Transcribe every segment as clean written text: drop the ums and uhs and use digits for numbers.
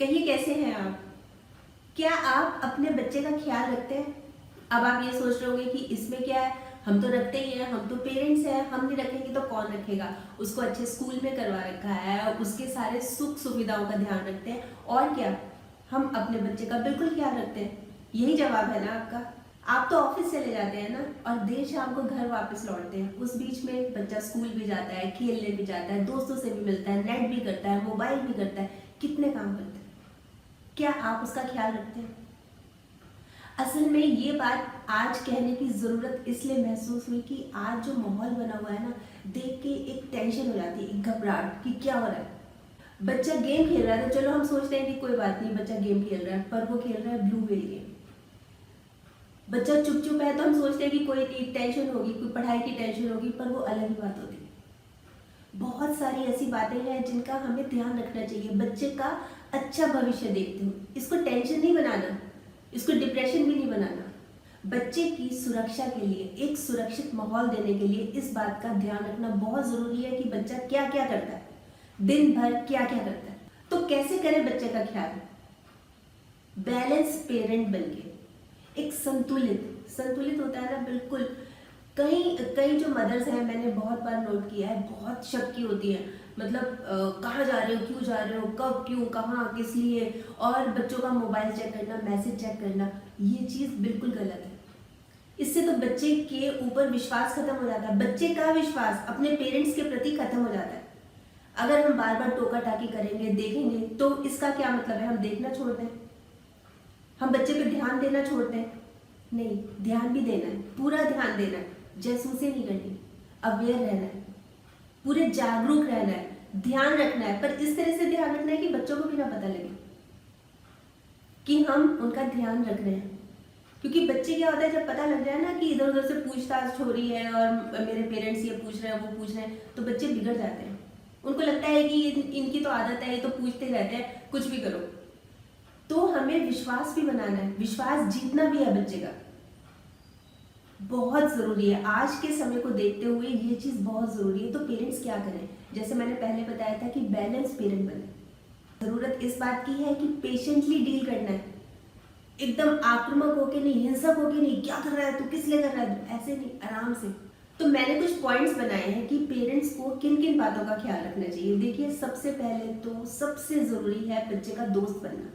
कहिए कैसे हैं आप? क्या आप अपने बच्चे का ख्याल रखते हैं? अब आप ये सोच रहे होंगे कि इसमें क्या है, हम तो रखते ही हैं, हम तो पेरेंट्स हैं, हम नहीं रखेंगे तो कौन रखेगा। उसको अच्छे स्कूल में करवा रखा है, उसके सारे सुख सुविधाओं का ध्यान रखते हैं, और क्या, हम अपने बच्चे का बिल्कुल ख्याल रखते हैं। यही जवाब है ना आपका। आप तो ऑफिस चले जाते हैं ना, और देर शाम को घर वापस लौटते हैं। उस बीच में बच्चा स्कूल भी जाता है, खेलने भी जाता है, दोस्तों से भी मिलता है, नेट भी करता है, मोबाइल भी करता है, कितने काम करते हैं। क्या आप उसका ख्याल रखते हैं? असल में ये बात आज कहने की ज़रूरत इसलिए महसूस हुई कि आज जो माहौल बना हुआ है ना, देख के एक टेंशन हो जाती है, एक घबराहट कि क्या हो रहा है। बच्चा गेम खेल रहा है तो चलो हम सोचते हैं कि कोई बात नहीं, बच्चा गेम खेल रहा है, पर वो खेल रहा है ब्लू व्हेल गेम। बच्चा चुप चुप है तो हम सोचते हैं कि कोई नहीं, टेंशन होगी, कोई पढ़ाई की टेंशन होगी, पर वो अलग ही बात होती है। बहुत सारी ऐसी बातें हैं जिनका हमें ध्यान रखना चाहिए बच्चे का अच्छा भविष्य देखते हुए। इसको टेंशन नहीं बनाना, इसको डिप्रेशन भी नहीं बनाना। बच्चे की सुरक्षा के लिए, एक सुरक्षित माहौल देने के लिए इस बात का ध्यान रखना बहुत जरूरी है कि बच्चा क्या क्या करता है, दिन भर क्या क्या करता है। तो कैसे करें बच्चे का ख्याल? बैलेंस पेरेंट बनके, एक संतुलित संतुलित होता है ना, बिल्कुल। कई कई जो मदर्स हैं, मैंने बहुत बार नोट किया है, बहुत शक की होती है। मतलब कहाँ जा रहे हो, क्यों जा रहे हो, कब, क्यों, कहाँ, किस लिए, और बच्चों का मोबाइल चेक करना, मैसेज चेक करना, ये चीज़ बिल्कुल गलत है। इससे तो बच्चे के ऊपर विश्वास खत्म हो जाता है, बच्चे का विश्वास अपने पेरेंट्स के प्रति खत्म हो जाता है। अगर हम बार बार टोका टाकी करेंगे, देखेंगे, तो इसका क्या मतलब है? हम देखना छोड़ दें, हम बच्चे पे ध्यान देना छोड़ दें? नहीं, ध्यान भी देना है, पूरा ध्यान देना है, जासूसी नहीं करनी, अवेयर रहना है, पूरे जागरूक रहना है, ध्यान रखना है, पर इस तरह से ध्यान रखना है कि बच्चों को भी ना पता लगे कि हम उनका ध्यान रख रहे हैं। क्योंकि बच्चे क्या होता है, जब पता लग जाए ना कि इधर उधर से पूछताछ हो रही है और मेरे पेरेंट्स ये पूछ रहे हैं, वो पूछ रहे हैं, तो बच्चे बिगड़ जाते हैं। उनको लगता है कि इनकी तो आदत है, ये तो पूछते रहते हैं, कुछ भी करो। तो हमें विश्वास भी बनाना है, विश्वास जीतना भी है बच्चे का, बहुत जरूरी है। आज के समय को देखते हुए ये चीज बहुत जरूरी है। तो पेरेंट्स क्या करें? जैसे मैंने पहले बताया था कि बैलेंस पेरेंट बने। जरूरत इस बात की है कि पेशेंटली डील करना है, एकदम आक्रामक होके नहीं, हिंसक होके नहीं, क्या कर रहा है तू, किस लिए कर रहा है तू, ऐसे नहीं, आराम से। तो मैंने कुछ पॉइंट्स बनाए हैं कि पेरेंट्स को किन किन बातों का ख्याल रखना चाहिए। देखिए, सबसे पहले तो सबसे जरूरी है बच्चे का दोस्त बनना,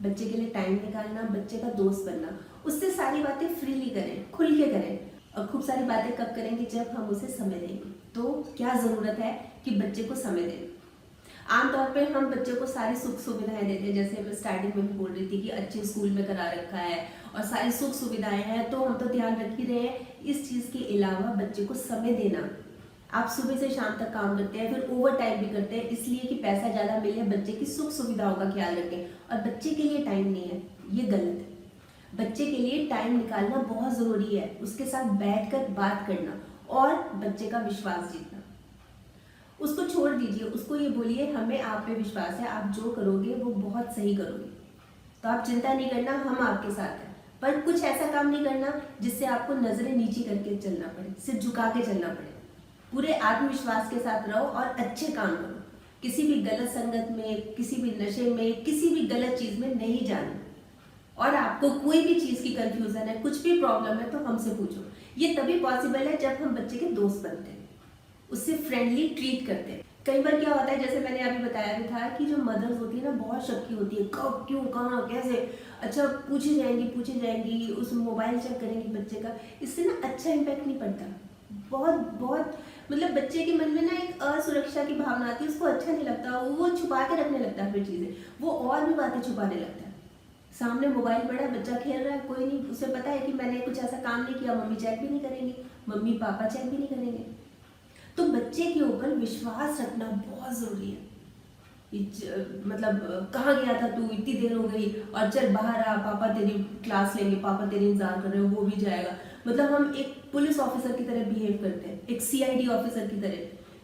बच्चे के लिए टाइम निकालना, बच्चे का दोस्त बनना। उससे सारी बातें फ्रीली करें, खुल के करें। और खूब सारी बातें कब करेंगे? जब हम उसे समय देंगे। तो क्या ज़रूरत है कि बच्चे को समय दें। आमतौर पे हम बच्चे को सारी सुख सुविधाएं देते हैं, जैसे मैं स्टार्टिंग में भी बोल रही थी कि अच्छे स्कूल में करा रखा है और सारी सुख सुविधाएं हैं, तो हम तो ध्यान रख ही रहे हैं। इस चीज़ के अलावा बच्चे को समय देना, आप सुबह से शाम तक काम करते हैं, फिर ओवर टाइम भी करते हैं, इसलिए कि पैसा ज़्यादा मिले, बच्चे की सुख सुविधाओं का ख्याल रखें, और बच्चे के लिए टाइम नहीं है, ये गलत है। बच्चे के लिए टाइम निकालना बहुत ज़रूरी है, उसके साथ बैठकर बात करना और बच्चे का विश्वास जीतना। उसको छोड़ दीजिए, उसको ये बोलिए हमें आप पे विश्वास है, आप जो करोगे वो बहुत सही करोगे, तो आप चिंता नहीं करना, हम आपके साथ हैं। पर कुछ ऐसा काम नहीं करना जिससे आपको नजरें नीची करके चलना पड़े, सिर झुका के चलना पड़े। पूरे आत्मविश्वास के साथ रहो और अच्छे काम करो। किसी भी गलत संगत में, किसी भी नशे में, किसी भी गलत चीज में नहीं जाना। और आपको कोई भी चीज की कंफ्यूजन है, कुछ भी प्रॉब्लम है, तो हमसे पूछो। ये तभी पॉसिबल है जब हम बच्चे के दोस्त बनते हैं, उससे फ्रेंडली ट्रीट करते हैं। कई बार क्या होता है, जैसे मैंने अभी बताया भी था कि जो मदर्स होती है ना, बहुत शक्की होती है, कब, क्यों, कहाँ, कैसे, अच्छा पूछी जाएंगी, उस मोबाइल चेक करेंगी बच्चे का। इससे ना अच्छा इम्पैक्ट नहीं पड़ता, बहुत बहुत मतलब बच्चे के मन में ना एक असुरक्षा की भावना आती है, उसको अच्छा नहीं लगता, वो छुपा के रखने लगता है, फिर चीज़ें वो और भी बातें छुपाने लगता है। सामने मोबाइल पड़ा है, बच्चा खेल रहा है, कोई नहीं, उसे पता है कि मैंने कुछ ऐसा काम नहीं किया, मम्मी चेक भी नहीं करेंगी, मम्मी पापा चेक भी नहीं करेंगे। तो बच्चे के ऊपर विश्वास रखना बहुत ज़रूरी है। मतलब कहाँ गया था तू, इतनी देर हो गई, और चल बाहर आ, पापा तेरी क्लास लेंगे, पापा तेरे इंतजार कर रहे हो, वो भी जाएगा। मतलब हम एक पुलिस ऑफिसर की तरह बिहेव करते हैं, एक सीआईडी ऑफिसर की तरह,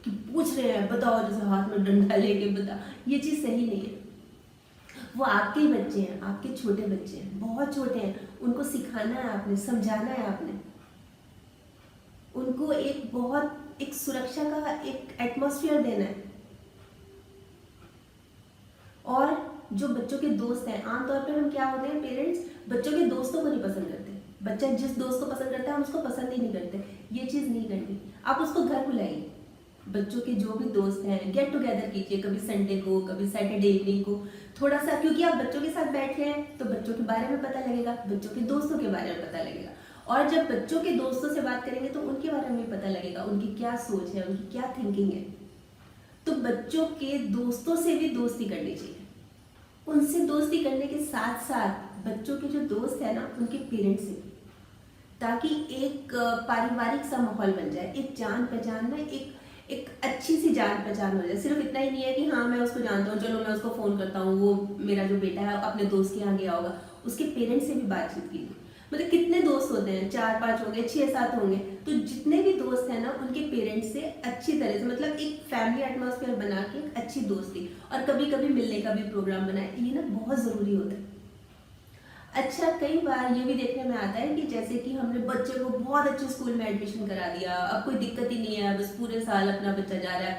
कि पूछ रहे हैं, बताओ, जैसे हाथ में डंडा लेके बता। ये चीज़ सही नहीं है। वो आपके ही बच्चे हैं, आपके छोटे बच्चे हैं, बहुत छोटे हैं, उनको सिखाना है आपने, समझाना है आपने, उनको एक सुरक्षा का एक एटमॉस्फेयर देना है। और जो बच्चों के दोस्त हैं, आमतौर पर हम क्या होते हैं पेरेंट्स, बच्चों के दोस्तों को नहीं पसंद करते। बच्चा जिस दोस्त को पसंद करता है हम उसको पसंद ही नहीं करते। ये चीज़ नहीं करनी। आप उसको घर बुलाइए, बच्चों के जो भी दोस्त हैं गेट टुगेदर कीजिए, कभी संडे को, कभी सैटरडे इवनिंग को, थोड़ा सा, क्योंकि आप बच्चों के साथ बैठे हैं तो बच्चों के बारे में पता लगेगा, बच्चों के दोस्तों के बारे में पता लगेगा। और जब बच्चों के दोस्तों से बात करेंगे तो उनके बारे में पता लगेगा, उनकी क्या सोच है, उनकी क्या थिंकिंग है। तो बच्चों के दोस्तों से भी दोस्ती करनी चाहिए। उनसे दोस्ती करने के साथ साथ बच्चों के जो दोस्त है ना, उनके पेरेंट्स से, ताकि एक पारिवारिक सा माहौल बन जाए, एक जान पहचान ना, एक अच्छी सी जान पहचान हो जाए। सिर्फ इतना ही नहीं है कि हाँ मैं उसको जानता हूँ, चलो मैं उसको फ़ोन करता हूँ, वो मेरा जो बेटा है अपने दोस्त के यहाँ गया होगा, उसके पेरेंट्स से भी बातचीत कीजिए। मतलब कितने दोस्त होते हैं, 4-5 होंगे, 6-7 होंगे, तो जितने भी दोस्त हैं ना उनके पेरेंट्स से अच्छी तरह से, मतलब एक फैमिली एटमॉस्फेयर बना के एक अच्छी दोस्ती, और कभी कभी मिलने का भी प्रोग्राम बनाए, ये ना बहुत ज़रूरी होता है। अच्छा, कई बार ये भी देखने में आता है कि जैसे कि हमने बच्चे को बहुत अच्छे स्कूल में एडमिशन करा दिया, अब कोई दिक्कत ही नहीं है, बस पूरे साल अपना बच्चा जा रहा है,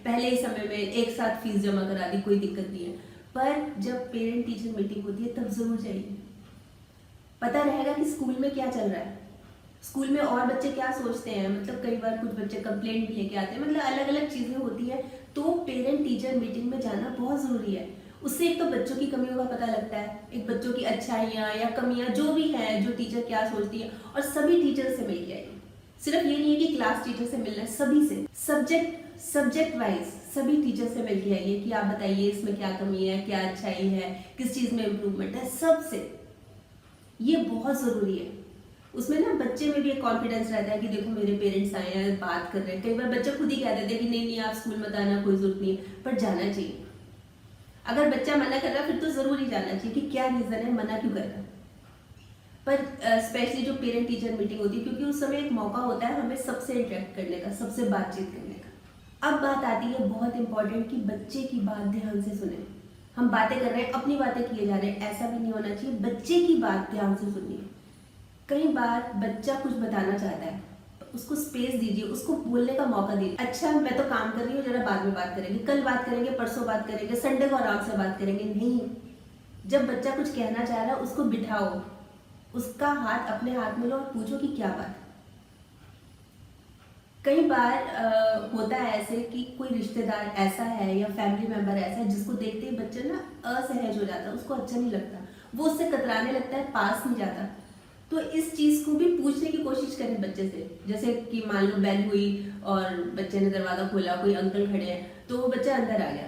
पहले ही समय में एक साथ फीस जमा करा दी, कोई दिक्कत नहीं है। पर जब पेरेंट टीचर मीटिंग होती है तब जरूर जाइए, पता रहेगा कि स्कूल में क्या चल रहा है, स्कूल में और बच्चे क्या सोचते हैं। मतलब कई बार कुछ बच्चे कंप्लेंट भी लेके आते हैं, मतलब अलग अलग चीज़ें होती है। तो पेरेंट टीचर मीटिंग में जाना बहुत ज़रूरी है। उससे एक तो बच्चों की कमियों का पता लगता है, एक बच्चों की अच्छाइयाँ या कमियाँ जो भी हैं, जो टीचर क्या सोचती है, और सभी टीचर से मिल के आइए। सिर्फ ये नहीं है कि क्लास टीचर से मिलना है, सभी से, सब्जेक्ट वाइज सभी टीचर से मिल के आइए कि आप बताइए इसमें क्या कमी है, क्या अच्छाई है, किस चीज़ में इम्प्रूवमेंट है, सबसे। ये बहुत ज़रूरी है। उसमें ना बच्चे में भी एक कॉन्फिडेंस रहता है कि देखो मेरे पेरेंट्स आए हैं, बात कर रहे हैं। कई बार बच्चे खुद ही कह देते हैं कि नहीं नहीं आप स्कूल मत आना, कोई जरूरत नहीं है, पर जाना चाहिए। अगर बच्चा मना कर रहा है फिर तो जरूर ही जाना चाहिए कि क्या रीजन है, मना क्यों कर रहा है। पर स्पेशली जो पेरेंट टीचर मीटिंग होती है, क्योंकि उस समय एक मौका होता है हमें सबसे इंटरेक्ट करने का, सबसे बातचीत करने का। अब बात आती है बहुत इंपॉर्टेंट कि बच्चे की बात ध्यान से सुने। हम बातें कर रहे हैं, अपनी बातें किए जा रहे हैं, ऐसा भी नहीं होना चाहिए। बच्चे की बात ध्यान से सुनिए। कई बार बच्चा कुछ बताना चाहता है, उसको स्पेस दीजिए, उसको बोलने का मौका दीजिए। अच्छा मैं तो काम कर रही हूँ, जरा बाद में बात करेंगे, कल बात करेंगे, परसों बात करेंगे, संडे को आराम से बात करेंगे। नहीं, जब बच्चा कुछ कहना चाह रहा है उसको बिठाओ, उसका हाथ अपने हाथ में लो और पूछो कि क्या बात। कई बार होता है ऐसे कि कोई रिश्तेदार ऐसा है या फैमिली मेंबर ऐसा है जिसको देखते ही बच्चा ना असहज हो जाता है, उसको अच्छा नहीं लगता, वो उससे कतराने लगता है, पास नहीं जाता। तो इस चीज़ को भी पूछने की कोशिश करें बच्चे से। जैसे कि मान लो बेल हुई और बच्चे ने दरवाज़ा खोला, कोई अंकल खड़े हैं, तो वो बच्चा अंदर आ गया,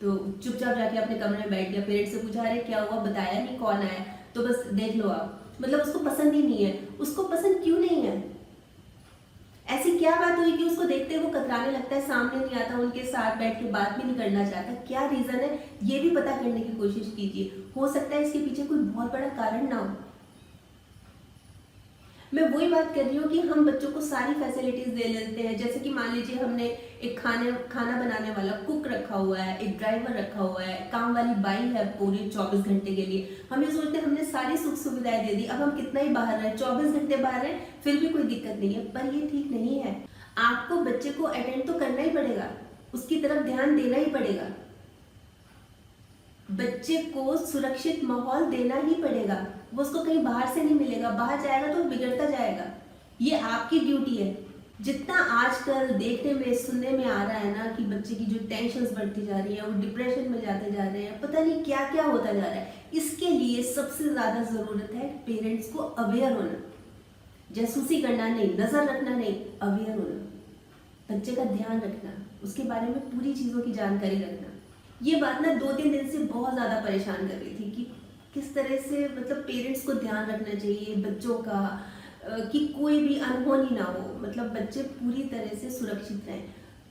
तो चुपचाप जाके अपने कमरे में बैठ गया। पेरेंट्स से पूछा अरे क्या हुआ, बताया नहीं, कौन आया, तो बस देख लो आप। मतलब उसको पसंद ही नहीं है। उसको पसंद क्यों नहीं है? ऐसी क्या बात हुई कि उसको देखते वो कतराने लगता है, सामने नहीं आता, उनके साथ बैठ के बात भी नहीं करना चाहता? क्या रीज़न है, ये भी पता करने की कोशिश कीजिए। हो सकता है इसके पीछे कोई बहुत बड़ा कारण ना हो। मैं वही बात कर रही हूँ कि हम बच्चों को सारी फैसिलिटीज दे लेते हैं। जैसे कि मान लीजिए हमने एक खाना बनाने वाला कुक रखा हुआ है, एक ड्राइवर रखा हुआ है, काम वाली बाई है पूरे 24 घंटे के लिए। हम ये सोचते हैं हमने सारी सुख सुविधाएं दे दी, अब हम कितना ही बाहर रहे, 24 घंटे बाहर रहे, फिर भी कोई दिक्कत नहीं है। पर ये ठीक नहीं है। आपको बच्चे को अटेंड तो करना ही पड़ेगा, उसकी तरफ ध्यान देना ही पड़ेगा, बच्चे को सुरक्षित माहौल देना ही पड़ेगा। वो उसको कहीं बाहर से नहीं मिलेगा, बाहर जाएगा तो बिगड़ता जाएगा। ये आपकी ड्यूटी है। जितना आजकल देखने में सुनने में आ रहा है ना कि बच्चे की जो टेंशन्स बढ़ती जा रही है, वो डिप्रेशन में जाते जा रहे हैं, पता नहीं क्या क्या होता जा रहा है। इसके लिए सबसे ज्यादा जरूरत है पेरेंट्स को अवेयर होना, जासूसी करना नहीं, नजर रखना नहीं, अवेयर होना, बच्चे का ध्यान रखना, उसके बारे में पूरी चीजों की जानकारी रखना। ये बात ना 2-3 दिन से बहुत ज़्यादा परेशान कर रही थी कि किस तरह से मतलब पेरेंट्स को ध्यान रखना चाहिए बच्चों का, कि कोई भी अनहोनी ना हो, मतलब बच्चे पूरी तरह से सुरक्षित रहें।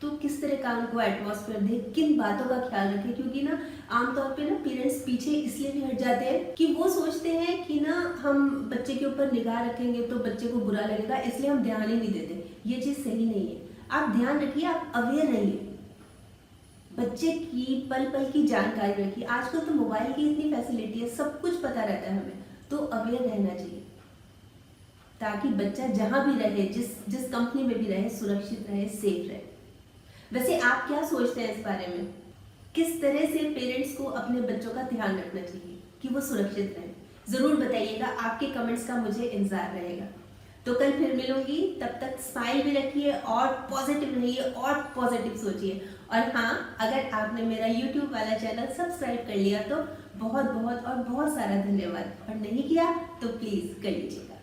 तो किस तरह का उनको एटमॉस्फेयर दे, किन बातों का ख्याल रखें, क्योंकि ना आमतौर पे ना पेरेंट्स पीछे इसलिए भी हट जाते हैं कि वो सोचते हैं कि ना हम बच्चे के ऊपर निगाह रखेंगे तो बच्चे को बुरा लगेगा, इसलिए हम ध्यान ही नहीं देते। ये चीज़ सही नहीं है। आप ध्यान रखिए, आप अवेयर रहिए, बच्चे की पल पल की जानकारी रखिए। आजकल तो मोबाइल की इतनी फैसिलिटी है, सब कुछ पता रहता है हमें, तो अवेयर रहना चाहिए ताकि बच्चा जहां भी रहे, जिस कंपनी में भी रहे, सुरक्षित रहे, सेफ रहे। वैसे आप क्या सोचते हैं इस बारे में? किस तरह से पेरेंट्स को अपने बच्चों का ध्यान रखना चाहिए कि वो सुरक्षित रहें। ज़रूर बताइएगा, आपके कमेंट्स का मुझे इंतजार रहेगा। तो कल फिर मिलूंगी, तब तक स्माइल भी रखिए और पॉजिटिव रहिए और पॉजिटिव सोचिए। और हाँ, अगर आपने मेरा YouTube वाला चैनल सब्सक्राइब कर लिया तो बहुत बहुत और बहुत सारा धन्यवाद, और नहीं किया तो प्लीज़ कर लीजिएगा।